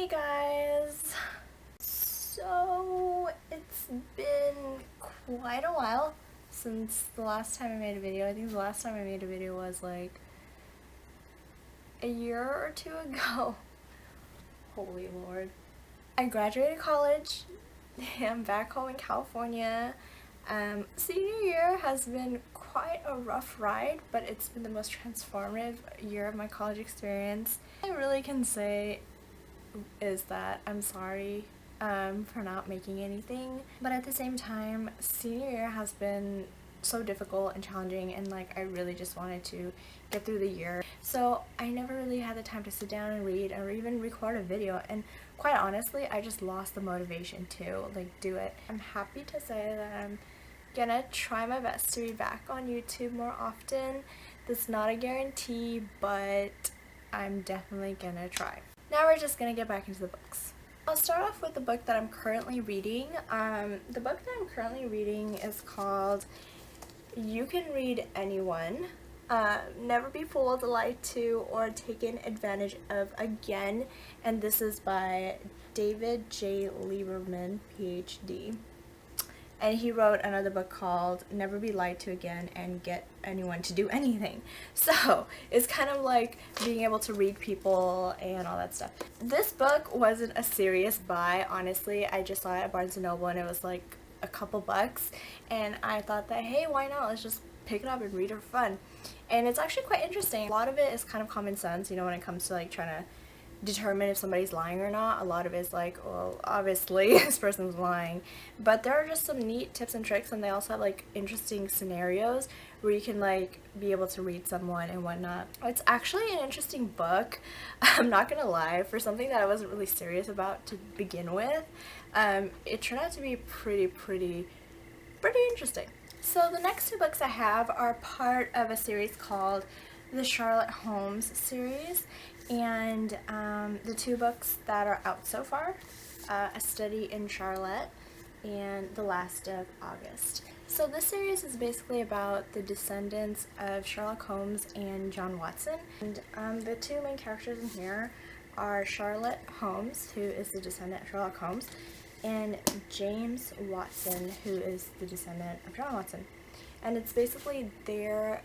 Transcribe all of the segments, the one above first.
Hey guys! So it's been quite a while since the last time I made a video. I think the last time I made a video was like a year or two ago. Holy Lord. I graduated college. I'm back home in California. Senior year has been quite a rough ride, but it's been the most transformative year of my college experience. All I really can say is that I'm sorry for not making anything, but at the same time, senior year has been so difficult and challenging, and like I really just wanted to get through the year. So I never really had the time to sit down and read or even record a video, and quite honestly, I just lost the motivation to like do it. I'm happy to say that I'm gonna try my best to be back on YouTube more often. That's not a guarantee, but I'm definitely gonna try. Now we're just gonna get back into the books. I'll start off with the book that I'm currently reading. The book that I'm currently reading is called You Can Read Anyone, Never Be Fooled, Lied to, or Taken Advantage of Again, and this is by David J. Lieberman, PhD. And he wrote another book called Never Be Lied to Again and Get Anyone to Do Anything. So it's kind of like being able to read people and all that stuff. This book wasn't a serious buy, honestly. I just saw it at Barnes & Noble and it was like a couple bucks. And I thought that, hey, why not? Let's just pick it up and read it for fun. And it's actually quite interesting. A lot of it is kind of common sense, you know, when it comes to like trying to determine if somebody's lying or not. A lot of it is like, well, obviously this person's lying, but there are just some neat tips and tricks, and they also have like interesting scenarios where you can like be able to read someone and whatnot. It's actually an interesting book. I'm not gonna lie, for something that I wasn't really serious about to begin with, it turned out to be pretty interesting. So the next two books I have are part of a series called the Charlotte Holmes series, and the two books that are out so far, A Study in Charlotte and The Last of August. So this series is basically about the descendants of Sherlock Holmes and John Watson, and the two main characters in here are Charlotte Holmes, who is the descendant of Sherlock Holmes, and James Watson, who is the descendant of John Watson. And it's basically their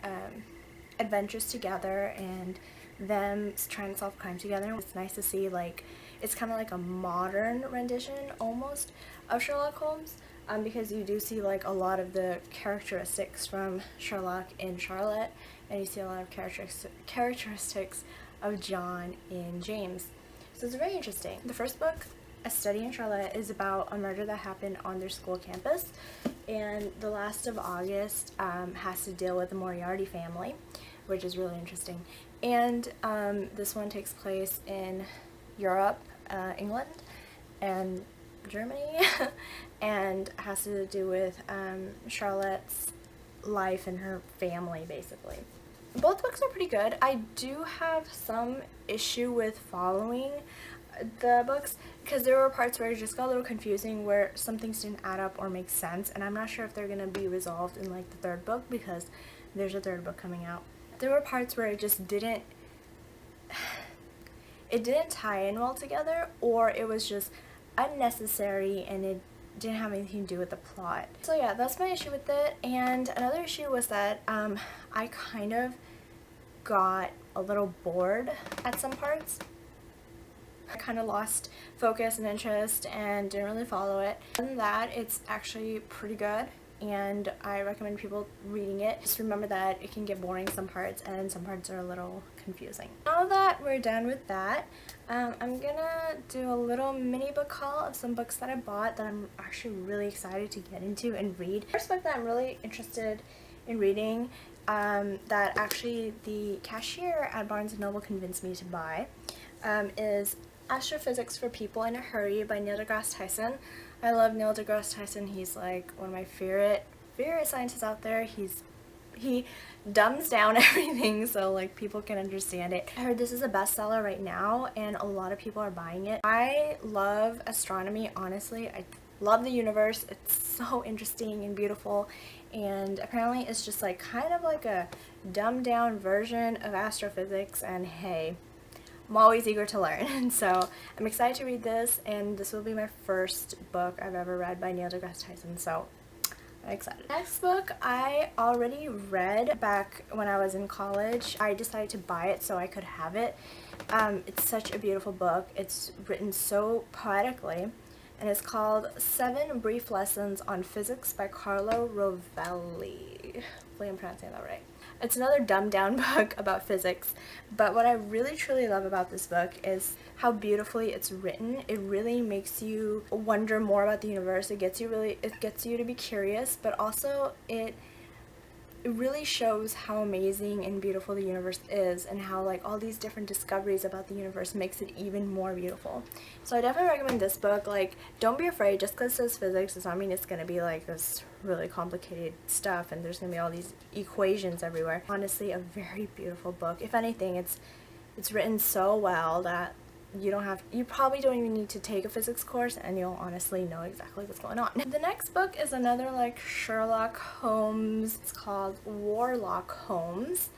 adventures together and them trying to solve crime together. It's nice to see, like, it's kind of like a modern rendition almost of Sherlock Holmes, because you do see like a lot of the characteristics from Sherlock in Charlotte, and you see a lot of characteristics of John in James. So it's very interesting. The first book, A Study in Charlotte, is about a murder that happened on their school campus, and The Last of August has to deal with the Moriarty family, which is really interesting. And this one takes place in Europe, England, and Germany, and has to do with Charlotte's life and her family, basically. Both books are pretty good. I do have some issue with following the books because there were parts where it just got a little confusing, where some things didn't add up or make sense, and I'm not sure if they're gonna be resolved in like the third book, because there's a third book coming out. There were parts where it just didn't tie in well together, or it was just unnecessary and it didn't have anything to do with the plot. So yeah, that's my issue with it. And another issue was that I kind of got a little bored at some parts. I kind of lost focus and interest and didn't really follow it. Other than that, it's actually pretty good, and I recommend people reading it. Just remember that it can get boring some parts, and some parts are a little confusing. Now that we're done with that, I'm gonna do a little mini book haul of some books that I bought that I'm actually really excited to get into and read. The first book that I'm really interested in reading, that actually the cashier at Barnes & Noble convinced me to buy, is Astrophysics for People in a Hurry by Neil deGrasse Tyson. I love Neil deGrasse Tyson. He's like one of my favorite scientists out there. He dumbs down everything so like people can understand it. I heard this is a bestseller right now and a lot of people are buying it. I love astronomy, honestly. I love the universe. It's so interesting and beautiful, and apparently it's just like kind of like a dumbed down version of astrophysics, and hey, I'm always eager to learn. And so I'm excited to read this, and this will be my first book I've ever read by Neil deGrasse Tyson, so I'm excited. Next book I already read back when I was in college. I decided to buy it so I could have it. It's such a beautiful book. It's written so poetically, and it's called 7 Brief Lessons on Physics by Carlo Rovelli. Hopefully I'm pronouncing that right. It's another dumbed down book about physics, but what I really truly love about this book is how beautifully it's written. It really makes you wonder more about the universe. It gets you to be curious, but also it really shows how amazing and beautiful the universe is, and how like all these different discoveries about the universe makes it even more beautiful. So I definitely recommend this book. Like, don't be afraid. Just because it says physics does not mean it's gonna be like this really complicated stuff and there's gonna be all these equations everywhere. Honestly, a very beautiful book. If anything, it's written so well that you probably don't even need to take a physics course, and you'll honestly know exactly what's going on. The next book is another like Sherlock Holmes. It's called Warlock Holmes,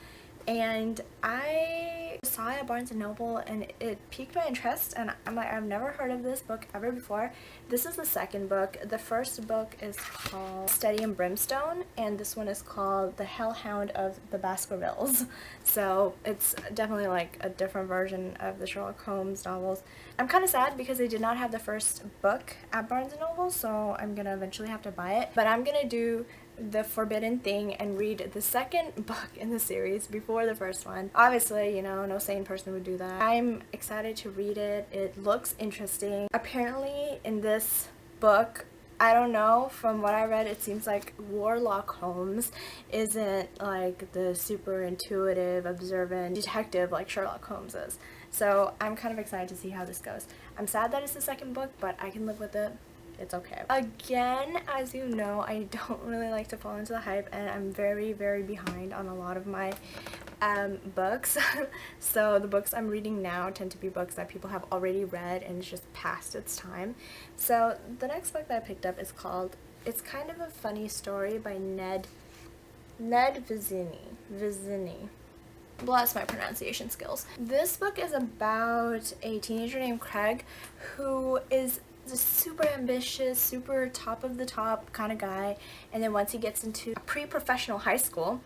and I saw it at Barnes & Noble and it piqued my interest, and I'm like, I've never heard of this book ever before. This is the second book. The first book is called Steady and Brimstone, and this one is called The Hellhound of the Baskervilles. So it's definitely like a different version of the Sherlock Holmes novels. I'm kind of sad because they did not have the first book at Barnes & Noble, so I'm gonna eventually have to buy it. But I'm gonna do the forbidden thing and read the second book in the series before the first one. Obviously, you know, no sane person would do that. I'm excited to read it. It looks interesting. Apparently in this book, I don't know, from what I read, it seems like Warlock Holmes isn't like the super intuitive, observant detective like Sherlock Holmes is. So I'm kind of excited to see how this goes. I'm sad that it's the second book, but I can live with it. It's okay. Again, as you know, I don't really like to fall into the hype, and I'm very, very behind on a lot of my books. So the books I'm reading now tend to be books that people have already read and it's just past its time. So the next book that I picked up is called, it's kind of a funny story by Ned Vizzini. Bless my pronunciation skills. This book is about a teenager named Craig who is just super ambitious, super top of the top kind of guy, and then once he gets into pre-professional high school,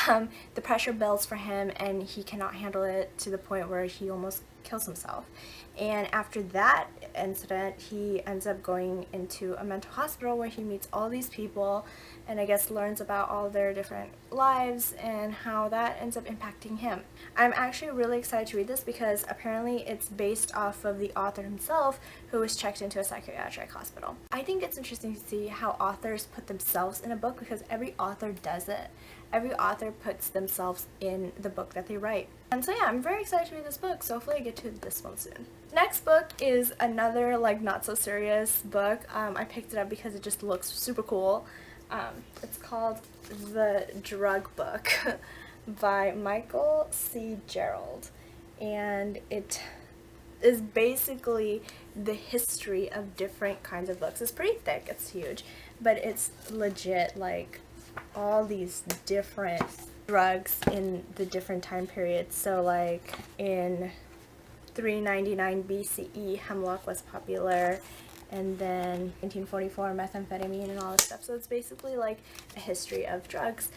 the pressure builds for him and he cannot handle it to the point where he almost kills himself. And after that incident, he ends up going into a mental hospital where he meets all these people and I guess learns about all their different lives and how that ends up impacting him. I'm actually really excited to read this because apparently it's based off of the author himself, who was checked into a psychiatric hospital. I think it's interesting to see how authors put themselves in a book because every author does it. Every author puts themselves in the book that they write. And so yeah, I'm very excited to read this book, so hopefully I get to this one soon. Next book is another like not so serious book. I picked it up because it just looks super cool. It's called The Drug Book by Michael C. Gerald, and it is basically the history of different kinds of books. It's pretty thick, it's huge, but it's legit like all these different drugs in the different time periods. So like in 399 BCE, hemlock was popular, and then 1944 methamphetamine and all this stuff. So it's basically like a history of drugs.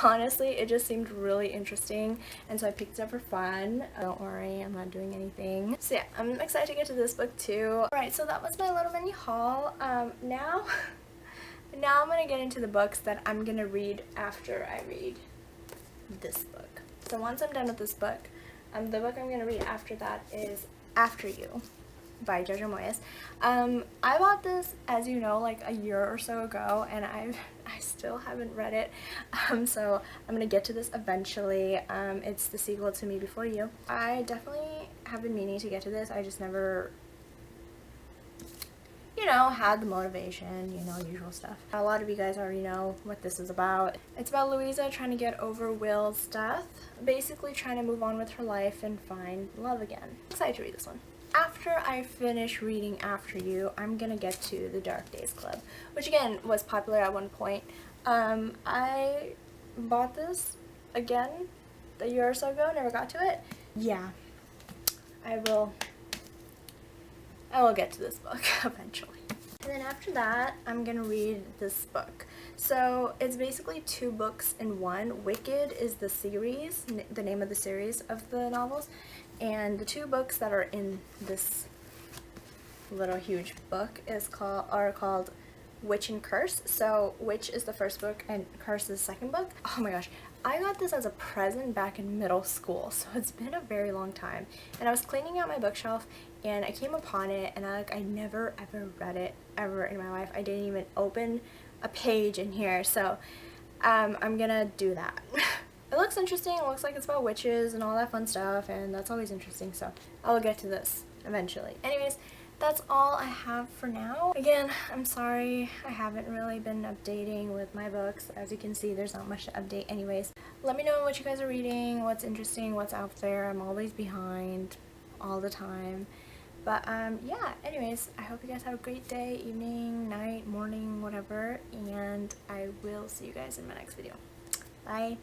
Honestly, it just seemed really interesting, and so I picked it up for fun. Don't worry, I'm not doing anything. So yeah, I'm excited to get to this book too. Alright, so that was my little mini haul. Now I'm gonna get into the books that I'm gonna read after I read this book. So once I'm done with this book, the book I'm gonna read after that is After You by Jojo Moyes. I bought this, as you know, like a year or so ago, and I still haven't read it, so I'm gonna get to this eventually. It's the sequel to Me Before You. I definitely have been meaning to get to this. I just never, you know, had the motivation, you know, usual stuff. A lot of you guys already know what this is about. It's about Louisa trying to get over Will's death, basically trying to move on with her life and find love again. I'm excited to read this one. After I finish reading After You, I'm gonna get to The Dark Days Club, which again was popular at one point. I bought this again a year or so ago, never got to it. Yeah, I will get to this book eventually. And then after that, I'm gonna read this book. So it's basically 2 books in one. Wicked is the series, the name of the series of the novels, and the 2 books that are in this little huge book are called Witch and Curse. So Witch is the first book and Curse is the second book. Oh my gosh, I got this as a present back in middle school, so it's been a very long time. And I was cleaning out my bookshelf and I came upon it, and I never ever read it ever in my life. I didn't even open a page in here, so I'm gonna do that. It looks interesting. It looks like it's about witches and all that fun stuff, and that's always interesting, so I'll get to this eventually. Anyways, that's all I have for now. Again, I'm sorry I haven't really been updating with my books. As you can see, there's not much to update anyways. Let me know what you guys are reading, what's interesting, what's out there. I'm always behind all the time. But yeah, anyways, I hope you guys have a great day, evening, night, morning, whatever, and I will see you guys in my next video. Bye!